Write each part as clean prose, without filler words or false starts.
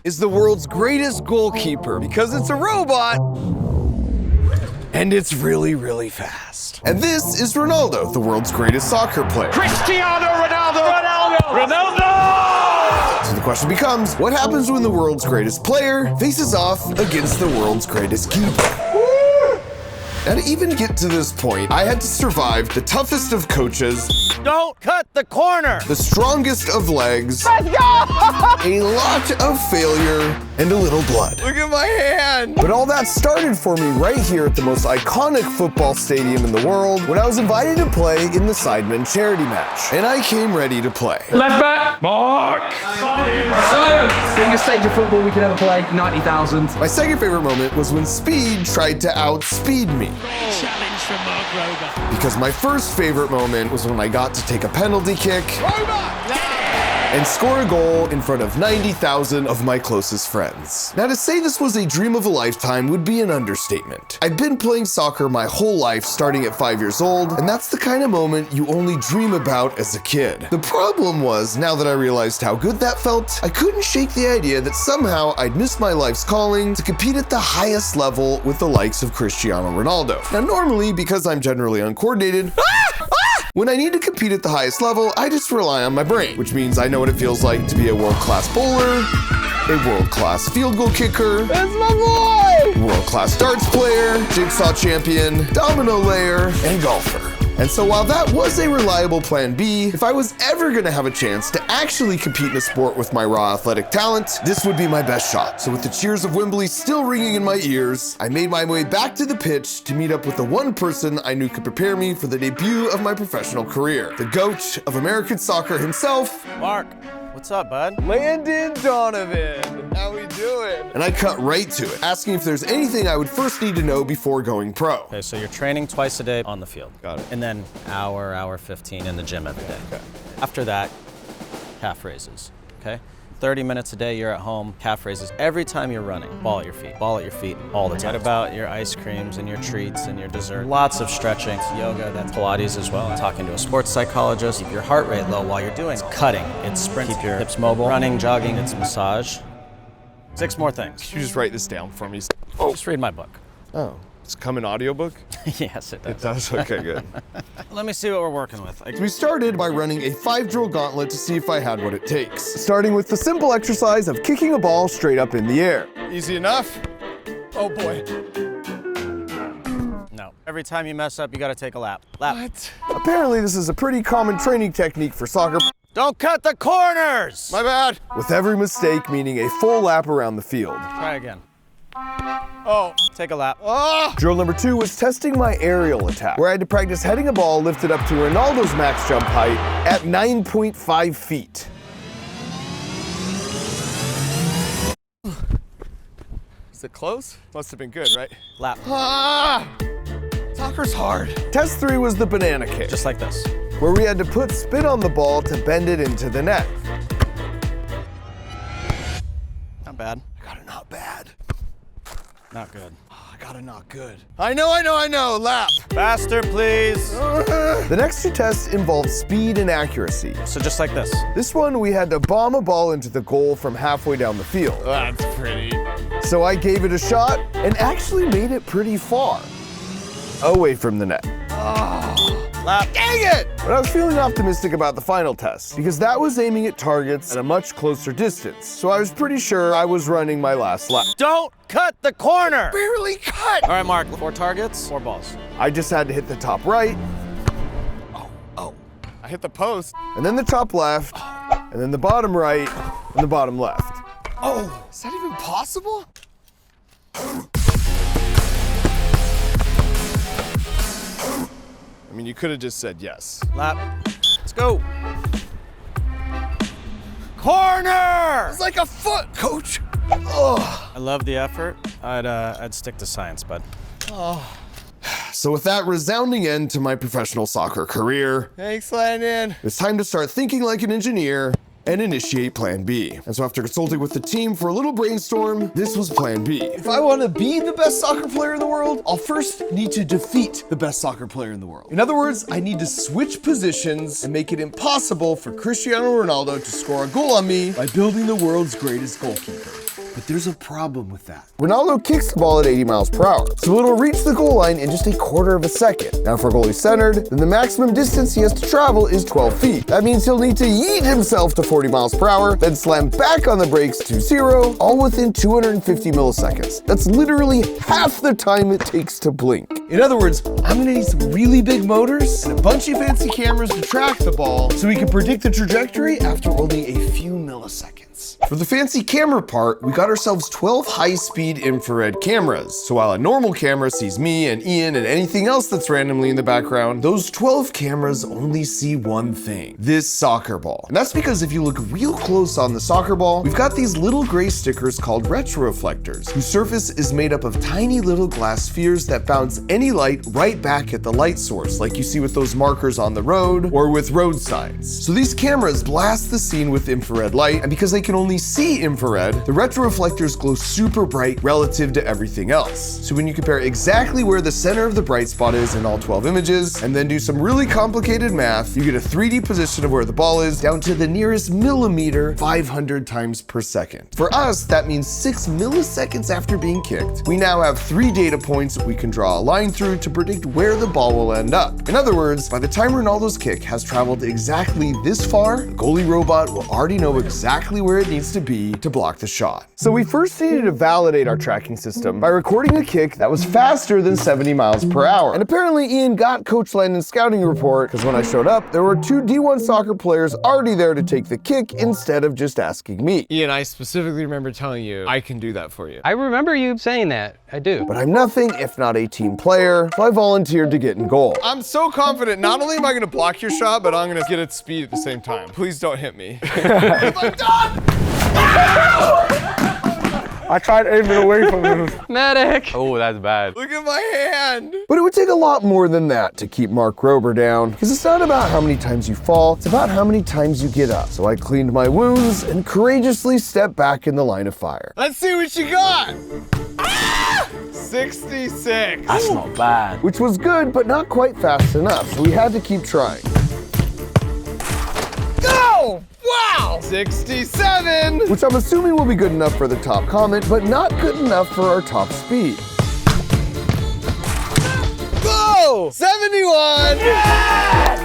is the world's greatest goalkeeper because it's a robot and it's really, really fast. And this is Ronaldo, the world's greatest soccer player. Cristiano Ronaldo! Ronaldo! So the question becomes, what happens when the world's greatest player faces off against the world's greatest keeper? Now to even get to this point, I had to survive the toughest of coaches. Don't cut the corner! The strongest of legs. Let's go! A lot of failure and a little blood. Look at my hand! But all that started for me right here at the most iconic football stadium in the world when I was invited to play in the Sidemen charity match. And I came ready to play. Left back, Mark! Biggest stage of football we could ever play, 90,000. My second favorite moment was when Speed tried to outspeed me. Challenge from Mark Rober. Because my first favorite moment was when I got to take a penalty kick and score a goal in front of 90,000 of my closest friends. Now to say this was a dream of a lifetime would be an understatement. I've been playing soccer my whole life starting at 5 years old, and that's the kind of moment you only dream about as a kid. The problem was, now that I realized how good that felt, I couldn't shake the idea that somehow I'd missed my life's calling to compete at the highest level with the likes of Cristiano Ronaldo. Now normally, because I'm generally uncoordinated, when I need to compete at the highest level, I just rely on my brain, which means I know what it feels like to be a world-class bowler, a world-class field goal kicker, That's my boy! world-class darts player, jigsaw champion, domino layer, and golfer. And so while that was a reliable plan B, if I was ever gonna have a chance to actually compete in a sport with my raw athletic talent, this would be my best shot. So with the cheers of Wembley still ringing in my ears, I made my way back to the pitch to meet up with the one person I knew could prepare me for the debut of my professional career, the GOAT of American soccer himself, Mark, what's up, bud? Landon Donovan. How we doing? And I cut right to it, asking if there's anything I would first need to know before going pro. Okay, so you're training twice a day on the field. Got it. And then hour 15 in the gym every day. Okay. After that, calf raises, okay? 30 minutes a day, you're at home, calf raises. Every time you're running, ball at your feet all the time. What about your ice creams and your treats and your dessert? Lots of stretching, yoga, that's Pilates as well. Talking to a sports psychologist, keep your heart rate low while you're doing it. It's cutting, it's sprint, keep your hips mobile, running, jogging, it's massage. 6 more things. Could you just write this down for me? Just read my book. Oh, it's come in audiobook? Yes, it does. It does? Okay, good. Let me see what we're working with. We started by running a 5-drill gauntlet to see if I had what it takes. Starting with the simple exercise of kicking a ball straight up in the air. Easy enough? Oh boy. No. Every time you mess up, you gotta take a lap. What? Apparently this is a pretty common training technique for soccer. Don't cut the corners! My bad. With every mistake meaning a full lap around the field. Try again. Oh, take a lap. Drill number 2 was testing my aerial attack, where I had to practice heading a ball lifted up to Ronaldo's max jump height at 9.5 feet. Is it close? Must have been good, right? Lap. Soccer's hard. Test 3 was the banana kick, Just like this. where we had to put spin on the ball to bend it into the net. Not bad. I got it not bad. Not good. I got it not good. I know, lap. Faster, please. The next 2 tests involved speed and accuracy. So just like this. This one, we had to bomb a ball into the goal from halfway down the field. That's pretty. So I gave it a shot and actually made it pretty far, away from the net. Lap. Dang it! But I was feeling optimistic about the final test because that was aiming at targets at a much closer distance. So I was pretty sure I was running my last lap. Don't cut the corner! Barely cut! All right, Mark, 4 targets, 4 balls. I just had to hit the top right. I hit the post. And then the top left, and then the bottom right, and the bottom left. Oh, is that even possible? I mean, you could have just said yes. Lap. Let's go. Corner! It's like a foot, coach. Oh. I love the effort. I'd stick to science, bud. So with that resounding end to my professional soccer career, Thanks, Landon. it's time to start thinking like an engineer and initiate plan B. And so after consulting with the team for a little brainstorm, this was plan B. If I want to be the best soccer player in the world, I'll first need to defeat the best soccer player in the world. In other words, I need to switch positions and make it impossible for Cristiano Ronaldo to score a goal on me by building the world's greatest goalkeeper. But there's a problem with that. Ronaldo kicks the ball at 80 miles per hour, so it'll reach the goal line in just a quarter of a second. Now, if our goalie's centered, then the maximum distance he has to travel is 12 feet. That means he'll need to yeet himself to 40 miles per hour, then slam back on the brakes to 0, all within 250 milliseconds. That's literally half the time it takes to blink. In other words, I'm gonna need some really big motors and a bunch of fancy cameras to track the ball so we can predict the trajectory after only a few milliseconds. For the fancy camera part, we got ourselves 12 high-speed infrared cameras. So while a normal camera sees me and Ian and anything else that's randomly in the background, those 12 cameras only see one thing: this soccer ball. And that's because if you look real close on the soccer ball, we've got these little gray stickers called retroreflectors, whose surface is made up of tiny little glass spheres that bounce any light right back at the light source, like you see with those markers on the road or with road signs. So these cameras blast the scene with infrared light, and because they can only see infrared, the retroreflectors glow super bright relative to everything else. So when you compare exactly where the center of the bright spot is in all 12 images, and then do some really complicated math, you get a 3D position of where the ball is down to the nearest millimeter 500 times per second. For us, that means 6 milliseconds after being kicked, we now have 3 data points we can draw a line through to predict where the ball will end up. In other words, by the time Ronaldo's kick has traveled exactly this far, the goalie robot will already know exactly where it needs to be to block the shot. So we first needed to validate our tracking system by recording a kick that was faster than 70 miles per hour. And apparently Ian got Coach Landon's scouting report, because when I showed up, there were 2 D1 soccer players already there to take the kick instead of just asking me. Ian, I specifically remember telling you I can do that for you. I remember you saying that. I do. But I'm nothing if not a team player, so I volunteered to get in goal. I'm so confident, not only am I gonna block your shot, but I'm gonna get its speed at the same time. Please don't hit me. I'm done! I tried aiming away from him. Medic! Oh, that's bad. Look at my hand! But it would take a lot more than that to keep Mark Rober down, because it's not about how many times you fall, it's about how many times you get up. So I cleaned my wounds and courageously stepped back in the line of fire. Let's see what you got! 66. That's not bad. Which was good, but not quite fast enough, so we had to keep trying. Go! Wow! 67! Which I'm assuming will be good enough for the top comment, but not good enough for our top speed. Go! 71!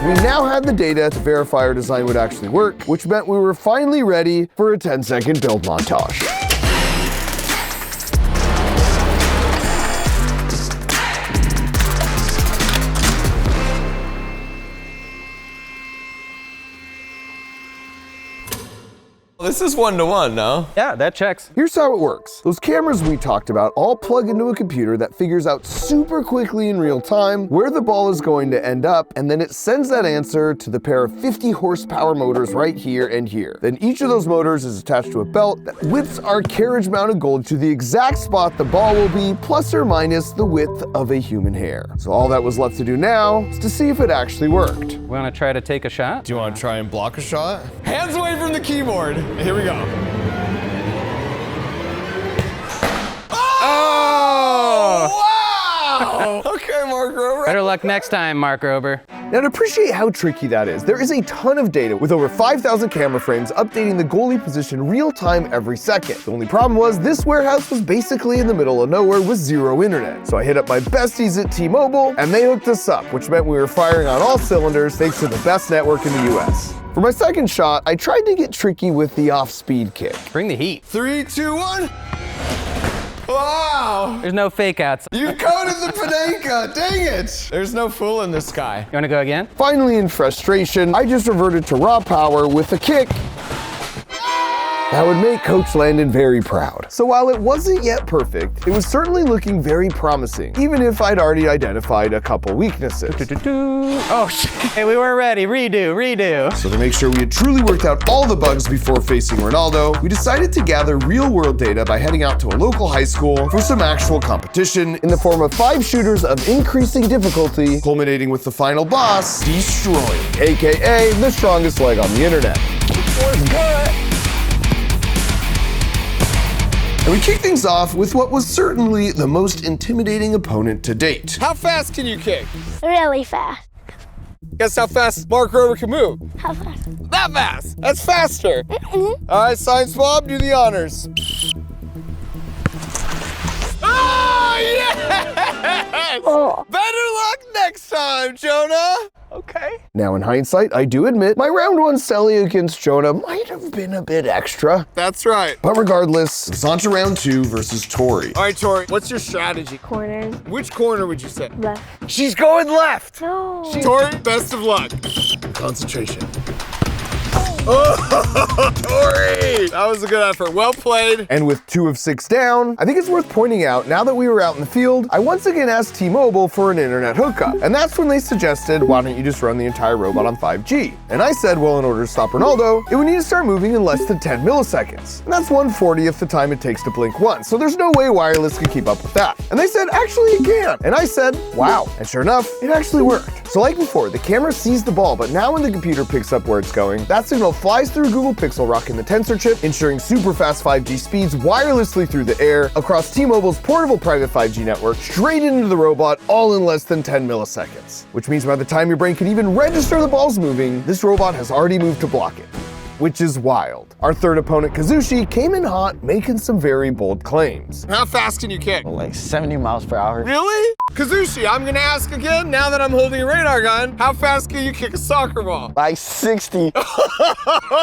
We now had the data to verify our design would actually work, which meant we were finally ready for a 10-second build montage. This is 1-to-1, no? Yeah, that checks. Here's how it works. Those cameras we talked about all plug into a computer that figures out super quickly in real time where the ball is going to end up, and then it sends that answer to the pair of 50 horsepower motors right here and here. Then each of those motors is attached to a belt that whips our carriage-mounted goal to the exact spot the ball will be, plus or minus the width of a human hair. So all that was left to do now is to see if it actually worked. We want to try to take a shot? Do you want to try and block a shot? Hands away from the keyboard. Here we go. Oh! Wow! Okay, Mark Rober. Better luck next time, Mark Rober. Now, to appreciate how tricky that is, there is a ton of data with over 5,000 camera frames updating the goalie position real time every second. The only problem was this warehouse was basically in the middle of nowhere with zero internet. So I hit up my besties at T-Mobile and they hooked us up, which meant we were firing on all cylinders thanks to the best network in the US. For my second shot, I tried to get tricky with the off-speed kick. Bring the heat. 3, 2, 1. Wow! There's no fake outs. You coded the Panenka! Dang it! There's no fooling this guy. You want to go again? Finally, in frustration, I just reverted to raw power with a kick that would make Coach Landon very proud. So while it wasn't yet perfect, it was certainly looking very promising, even if I'd already identified a couple weaknesses. Oh, shit. Hey, we weren't ready. Redo. So to make sure we had truly worked out all the bugs before facing Ronaldo, we decided to gather real-world data by heading out to a local high school for some actual competition in the form of 5 shooters of increasing difficulty, culminating with the final boss, Destroying, aka the strongest leg on the internet. And we kicked things off with what was certainly the most intimidating opponent to date. How fast can you kick? Really fast. Guess how fast Mark Rober can move? How fast? That fast! That's faster! All right, Science Bob, do the honors. yes! Better luck next time, Jonah. Okay. Now, in hindsight, I do admit my round one Selly against Jonah might have been a bit extra. That's right. But regardless, it's on to round 2 versus Tori. All right, Tori, what's your strategy? Corners. Which corner would you say? Left. She's going left. No. Tori, best of luck. Concentration. Oh, Tori! That was a good effort. Well played. And with 2 of 6 down, I think it's worth pointing out, now that we were out in the field, I once again asked T-Mobile for an internet hookup. And that's when they suggested, why don't you just run the entire robot on 5G? And I said, well, in order to stop Ronaldo, it would need to start moving in less than 10 milliseconds. And that's 1/40th the time it takes to blink once, so there's no way wireless could keep up with that. And they said, actually it can. And I said, wow. And sure enough, it actually worked. So like before, the camera sees the ball, but now when the computer picks up where it's going, that signal flies through Google Pixel rocking the tensor chip, ensuring super fast 5G speeds wirelessly through the air, across T-Mobile's portable private 5G network, straight into the robot, all in less than 10 milliseconds. Which means by the time your brain can even register the ball's moving, this robot has already moved to block it. Which is wild. Our third opponent, Kazushi, came in hot, making some very bold claims. How fast can you kick? Like 70 miles per hour. Really? Kazushi, I'm gonna ask again, now that I'm holding a radar gun, how fast can you kick a soccer ball? Like 60.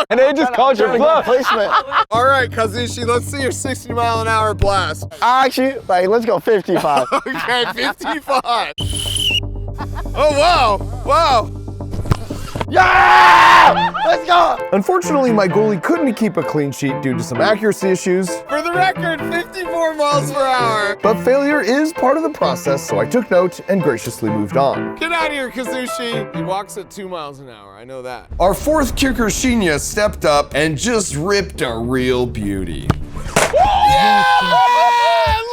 And they just called your bluff. Placement. All right, Kazushi, let's see your 60-mile-an-hour blast. Actually, like, let's go 55. Okay, 55. Oh, wow, wow. Yeah! Let's go! Unfortunately, my goalie couldn't keep a clean sheet due to some accuracy issues, For the record, 54 miles per hour. but failure is part of the process, so I took note and graciously moved on. Get out of here, Kazushi. He walks at 2 miles an hour, I know that. Our fourth kicker, Shinya, stepped up and just ripped a real beauty. Yeah!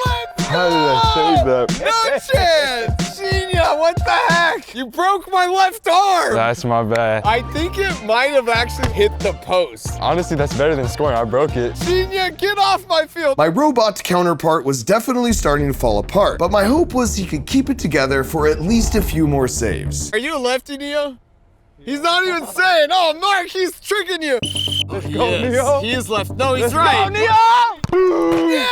Let's How did I save that? No chance! Shinya, what the heck? You broke my left arm! That's my bad. I think it might have actually hit the post. Honestly, that's better than scoring. I broke it. Shinya, get off my field! My robot counterpart was definitely starting to fall apart, but my hope was he could keep it together for at least a few more saves. Are you a lefty, Neo? He's not even saying, oh, Mark, he's tricking you. Let's go, Neo. He is left. No, he's right. Yeah,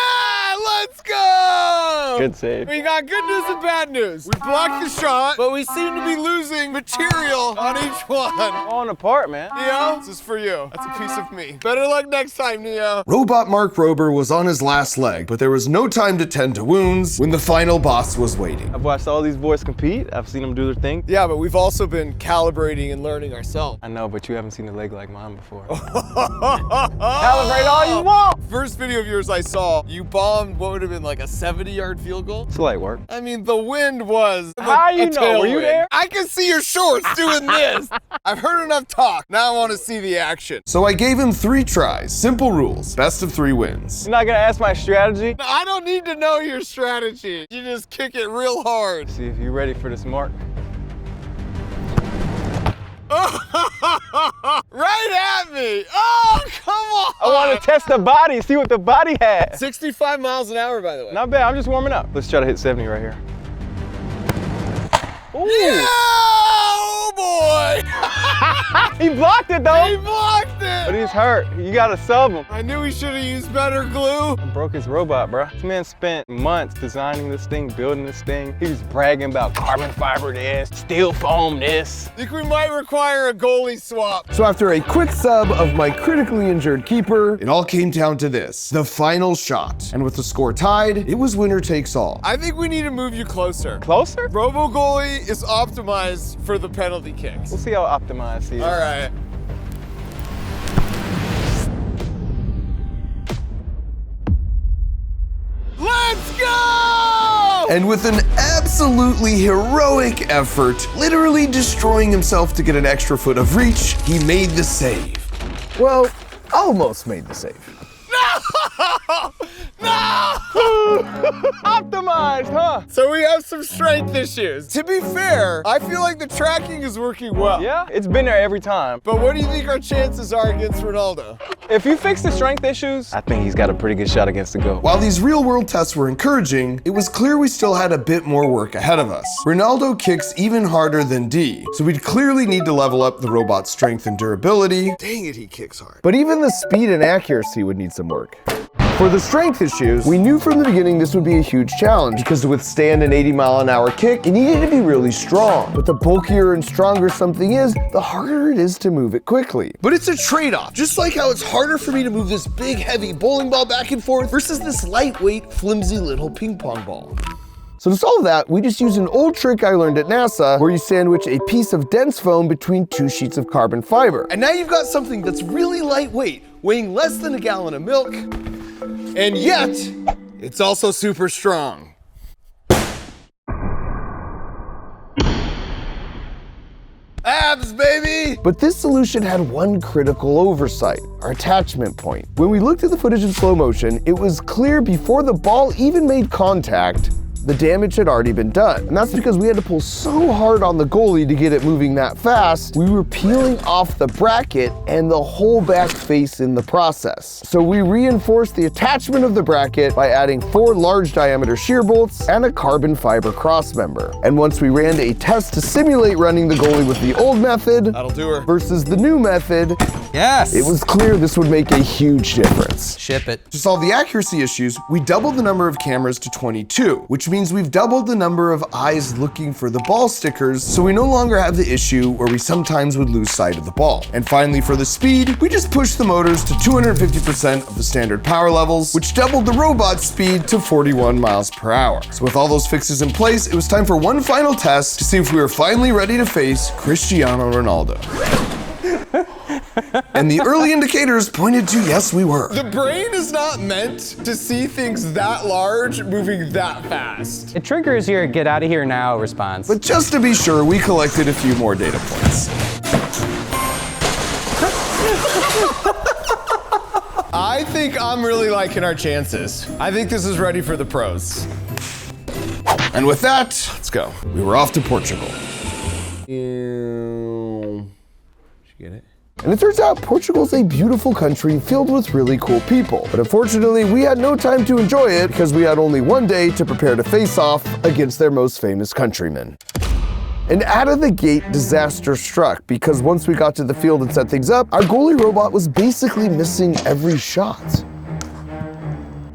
let's go! Good save. We got good news and bad news. We blocked the shot, but we seem to be losing material on each one. Falling apart, man. Neo, this is for you. That's a piece of me. Better luck next time, Neo. Robot Mark Rober was on his last leg, but there was no time to tend to wounds when the final boss was waiting. I've watched all these boys compete. I've seen them do their thing. Yeah, but we've also been calibrating and learning ourselves. I know, but you haven't seen a leg like mine before. Calibrate all you want. First video of yours I saw, you bombed what would have been like a 70-yard field goal. It's light work. I mean, the wind was How you a know? Were you tailwind. there? I can see your shorts doing this. I've heard enough talk. Now I want to see the action. So I gave him 3 tries, simple rules, best of 3 wins. You're not gonna ask my strategy? No, I don't need to know your strategy. You just kick it real hard. See if you're ready for this mark. Right at me. Oh, come on. I want to test the body, see what the body has. 65 miles an hour, by the way. Not bad, I'm just warming up. Let's try to hit 70 right here. Ooh. Yeah, oh boy. He blocked it though. He blocked But it. he's hurt. You gotta sub him. I knew he should have used better glue. Broke his robot, bro. This man spent months designing this thing, building this thing. He was bragging about carbon fiber this, steel foam this. Think we might require a goalie swap. So after a quick sub of my critically injured keeper, it all came down to this, the final shot. And with the score tied, it was winner takes all. I think we need to move you closer. Closer? Robo goalie is optimized for the penalty kicks. We'll see how optimized he is. All right. Let's go! And with an absolutely heroic effort, literally destroying himself to get an extra foot of reach, he made the save. Well, almost made the save. No! No! Optimized, huh? So we have some strength issues. To be fair, I feel like the tracking is working well. Yeah, it's been there every time. But what do you think our chances are against Ronaldo? If you fix the strength issues, I think he's got a pretty good shot against the GOAT. While these real-world tests were encouraging, it was clear we still had a bit more work ahead of us. Ronaldo kicks even harder than D, so we'd clearly need to level up the robot's strength and durability. Dang it, he kicks hard. But even the speed and accuracy would need some work. For the strength issues, we knew from the beginning this would be a huge challenge because to withstand an 80-mile-an-hour kick, it needed to be really strong. But the bulkier and stronger something is, the harder it is to move it quickly. But it's a trade-off, just like how it's harder for me to move this big, heavy bowling ball back and forth versus this lightweight, flimsy little ping pong ball. So to solve that, we just used an old trick I learned at NASA where you sandwich a piece of dense foam between 2 sheets of carbon fiber. And now you've got something that's really lightweight, weighing less than a gallon of milk, and yet, it's also super strong. Abs, baby! But this solution had one critical oversight, our attachment point. When we looked at the footage in slow motion, it was clear before the ball even made contact, the damage had already been done. And that's because we had to pull so hard on the goalie to get it moving that fast, we were peeling off the bracket and the whole back face in the process. So we reinforced the attachment of the bracket by adding 4 large diameter shear bolts and a carbon fiber cross member. And once we ran a test to simulate running the goalie with the old method That'll do her. versus the new method, Yes. it was clear this would make a huge difference. Ship it. To solve the accuracy issues, we doubled the number of cameras to 22, which means we've doubled the number of eyes looking for the ball stickers, so we no longer have the issue where we sometimes would lose sight of the ball. And finally, for the speed, we just pushed the motors to 250% of the standard power levels, which doubled the robot's speed to 41 miles per hour. So with all those fixes in place, it was time for one final test to see if we were finally ready to face Cristiano Ronaldo. And the early indicators pointed to yes, we were. The brain is not meant to see things that large moving that fast. It triggers your get out of here now response. But just to be sure, we collected a few more data points. I think I'm really liking our chances. I think this is ready for the pros. And with that, let's go. We were off to Portugal. Did you get it? And it turns out Portugal's a beautiful country filled with really cool people. But unfortunately, we had no time to enjoy it because we had only one day to prepare to face off against their most famous countrymen. And out of the gate, disaster struck because once we got to the field and set things up, our goalie robot was basically missing every shot.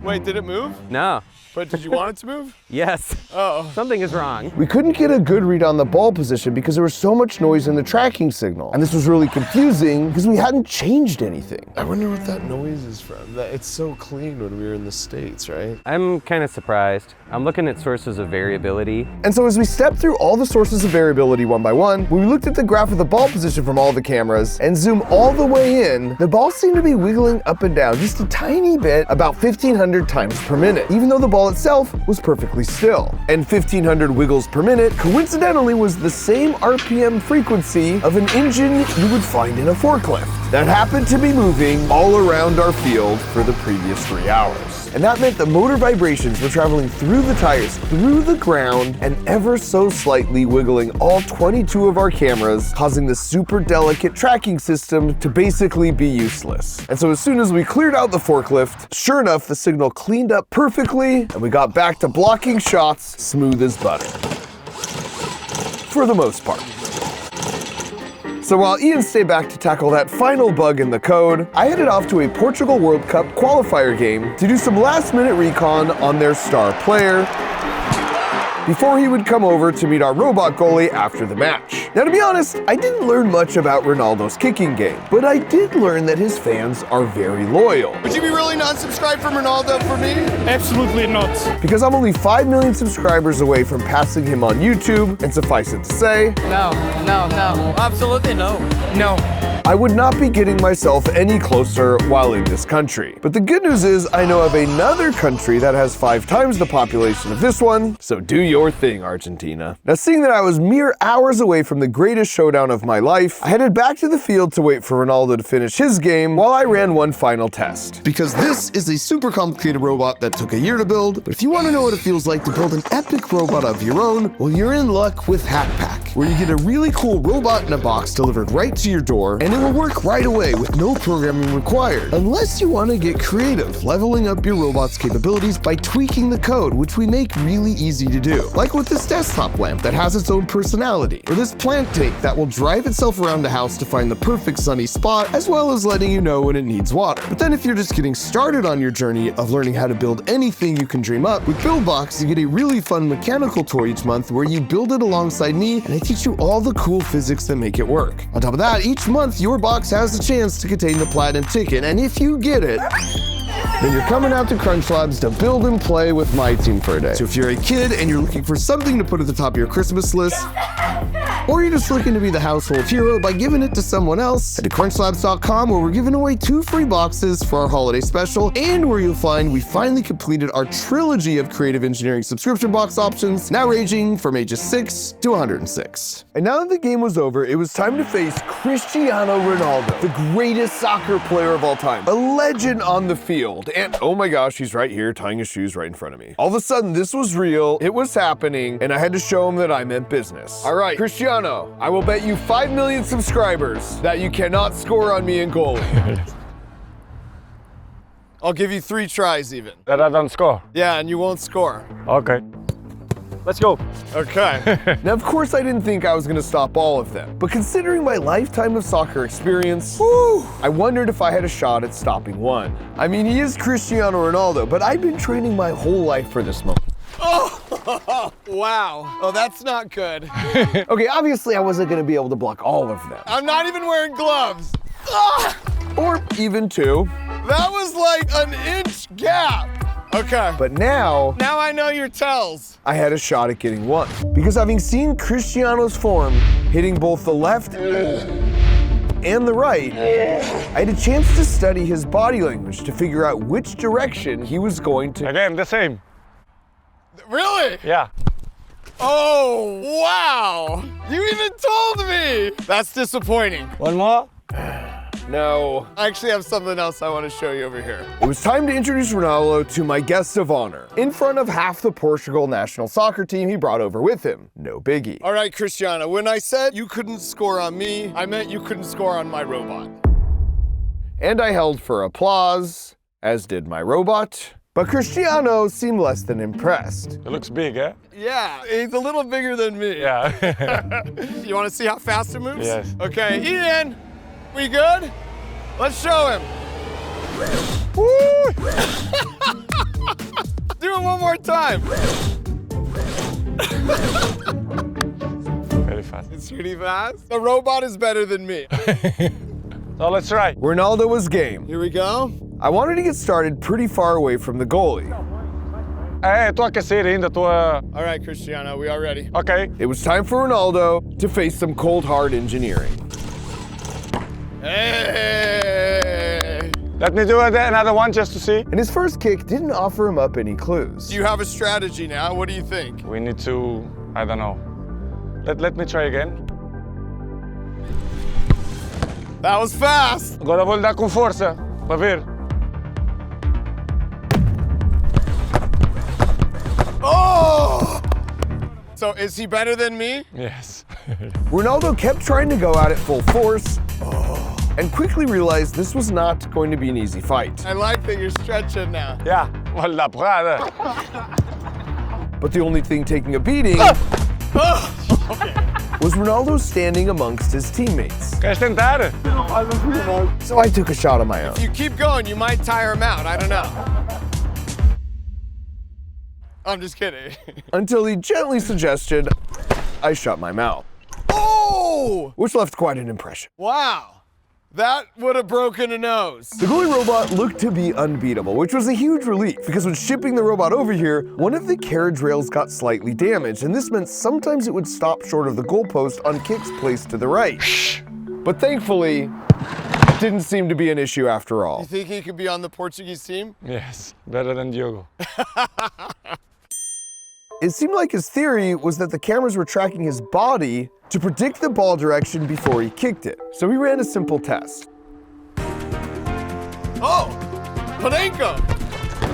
Wait, did it move? No. But did you want it to move? Yes. Oh. Something is wrong. We couldn't get a good read on the ball position because there was so much noise in the tracking signal. And this was really confusing because we hadn't changed anything. I wonder what that noise is from. It's so clean when we were in the States, right? I'm kind of surprised. I'm looking at sources of variability. And so as we stepped through all the sources of variability one by one, when we looked at the graph of the ball position from all the cameras and zoom all the way in, the ball seemed to be wiggling up and down just a tiny bit, about 1,500 times per minute, even though the ball itself was perfectly still. And 1,500 wiggles per minute coincidentally was the same RPM frequency of an engine you would find in a forklift that happened to be moving all around our field for the previous 3 hours. And that meant the motor vibrations were traveling through the tires, through the ground, and ever so slightly wiggling all 22 of our cameras, causing the super delicate tracking system to basically be useless. And so as soon as we cleared out the forklift, sure enough, the signal cleaned up perfectly, and we got back to blocking shots smooth as butter. For the most part. So while Ian stayed back to tackle that final bug in the code, I headed off to a Portugal World Cup qualifier game to do some last-minute recon on their star player before he would come over to meet our robot goalie after the match. Now, to be honest, I didn't learn much about Ronaldo's kicking game, but I did learn that his fans are very loyal. Would you be really non-subscribed from Ronaldo for me? Absolutely not. Because I'm only 5 million subscribers away from passing him on YouTube, and suffice it to say, No. Absolutely no. No. I would not be getting myself any closer while in this country. But the good news is I know of another country that has 5 times the population of this one, so do your thing, Argentina. Now, seeing that I was mere hours away from the greatest showdown of my life, I headed back to the field to wait for Ronaldo to finish his game while I ran one final test. Because this is a super complicated robot that took a year to build, but if you want to know what it feels like to build an epic robot of your own, well, you're in luck with Hackpack. where you get a really cool robot in a box delivered right to your door, and it will work right away with no programming required, unless you want to get creative, leveling up your robot's capabilities by tweaking the code, which we make really easy to do. Like with this desktop lamp that has its own personality, or this plant tank that will drive itself around the house to find the perfect sunny spot, as well as letting you know when it needs water. But then if you're just getting started on your journey of learning how to build anything you can dream up, with BuildBox you get a really fun mechanical toy each month where you build it alongside me and I teach you all the cool physics that make it work. On top of that, each month your box has the chance to contain the platinum ticket, and if you get it, then you're coming out to Crunch Labs to build and play with my team for a day. So if you're a kid and you're looking for something to put at the top of your Christmas list, or you're just looking to be the household hero by giving it to someone else, head to crunchlabs.com where we're giving away 2 free boxes for our holiday special, and where you'll find we finally completed our trilogy of creative engineering subscription box options, now ranging from ages 6 to 106. And now that the game was over, it was time to face Cristiano Ronaldo, the greatest soccer player of all time, a legend on the field. And oh my gosh, he's right here tying his shoes right in front of me. All of a sudden, this was real, it was happening, and I had to show him that I meant business. All right, Cristiano, I will bet you 5 million subscribers that you cannot score on me in goal. I'll give you 3 tries even. That I don't score. Yeah, and you won't score. Okay. Let's go. Okay. Now, of course, I didn't think I was gonna stop all of them, but considering my lifetime of soccer experience, whew, I wondered if I had a shot at stopping one. I mean, he is Cristiano Ronaldo, but I've been training my whole life for this moment. Oh, wow. Oh, that's not good. Okay, obviously I wasn't gonna be able to block all of them. I'm not even wearing gloves. Ah! Or even 2. That was like an inch gap. Okay. But now I know your tells. I had a shot at getting 1. Because having seen Cristiano's form hitting both the left and the right, I had a chance to study his body language to figure out which direction he was going to. Again, the same. Really? Yeah. Oh, wow. You even told me. That's disappointing. One more? No. I actually have something else I want to show you over here. It was time to introduce Ronaldo to my guest of honor, in front of half the Portugal national soccer team he brought over with him. No biggie. All right, Cristiano, when I said you couldn't score on me, I meant you couldn't score on my robot. And I held for applause, as did my robot. But Cristiano seemed less than impressed. It looks big, eh? Yeah, he's a little bigger than me. Yeah. You want to see how fast it moves? Yes. Okay, Ian, we good? Let's show him. Woo! Do it one more time. Very fast. It's pretty fast. The robot is better than me. So let's try. Ronaldo was game. Here we go. I wanted to get started pretty far away from the goalie. Tô a aquecer ainda, tô a... All right, Cristiano, we are ready. Okay. It was time for Ronaldo to face some cold hard engineering. Hey! Let me do another one just to see. And his first kick didn't offer him up any clues. Do you have a strategy now? What do you think? We need to, I don't know. Let me try again. That was fast. Agora vou dar com força, para ver. Oh! So is he better than me? Yes. Ronaldo kept trying to go at it full force, and quickly realized this was not going to be an easy fight. I like that you're stretching now. Yeah, vale dar porrada. But the only thing taking a beating was Ronaldo standing amongst his teammates. Queres tentar? So I took a shot on my own. If you keep going, you might tire him out. I don't know. I'm just kidding. Until he gently suggested I shut my mouth, Oh! which left quite an impression. Wow. That would have broken a nose. The goalie robot looked to be unbeatable, which was a huge relief because when shipping the robot over here, one of the carriage rails got slightly damaged, and this meant sometimes it would stop short of the goalpost on kicks placed to the right. But thankfully, it didn't seem to be an issue after all. You think he could be on the Portuguese team? Yes, better than Diogo. It seemed like his theory was that the cameras were tracking his body to predict the ball direction before he kicked it. So we ran a simple test. Oh! Panenko!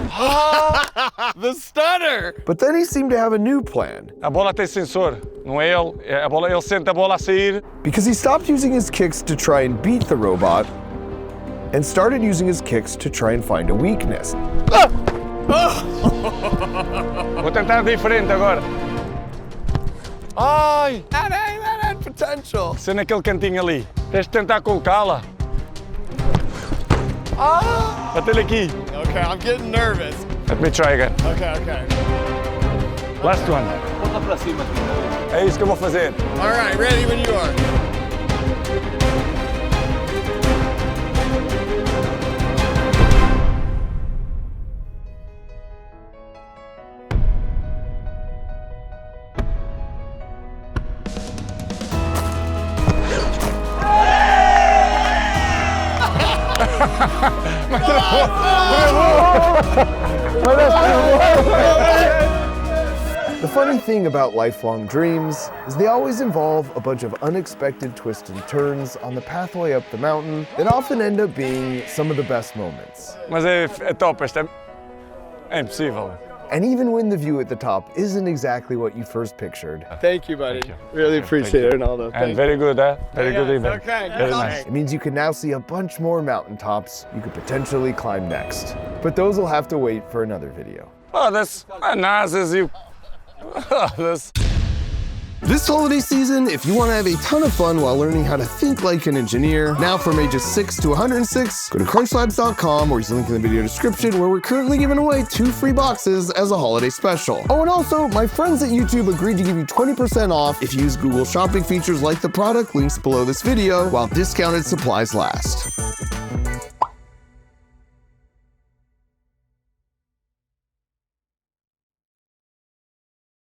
The stutter! But then he seemed to have a new plan, A bola tem sensor, não é ele. Ele sente a bola a sair. because he stopped using his kicks to try and beat the robot and started using his kicks to try and find a weakness. Vou tentar diferente agora. Ai! That had potential. Ser naquele cantinho ali. Tens de tentar colocá-la. Bate-lhe aqui. Okay, I'm getting nervous. Let me try again. Okay. Last one. É isso que eu vou fazer. All right, ready when you are. The funny thing about lifelong dreams is they always involve a bunch of unexpected twists and turns on the pathway up the mountain that often end up being some of the best moments. Mas é top, é impossível. And even when the view at the top isn't exactly what you first pictured, Thank you, buddy. Really appreciate it, Ronaldo. And very good, Very good even. Okay, Very nice. it means you can now see a bunch more mountaintops you could potentially climb next. But those will have to wait for another video. Oh, that's nice as you. This holiday season, if you want to have a ton of fun while learning how to think like an engineer, now from ages 6 to 106, go to crunchlabs.com or use the link in the video description where we're currently giving away 2 free boxes as a holiday special. Oh, and also, my friends at YouTube agreed to give you 20% off if you use Google shopping features like the product links below this video while discounted supplies last.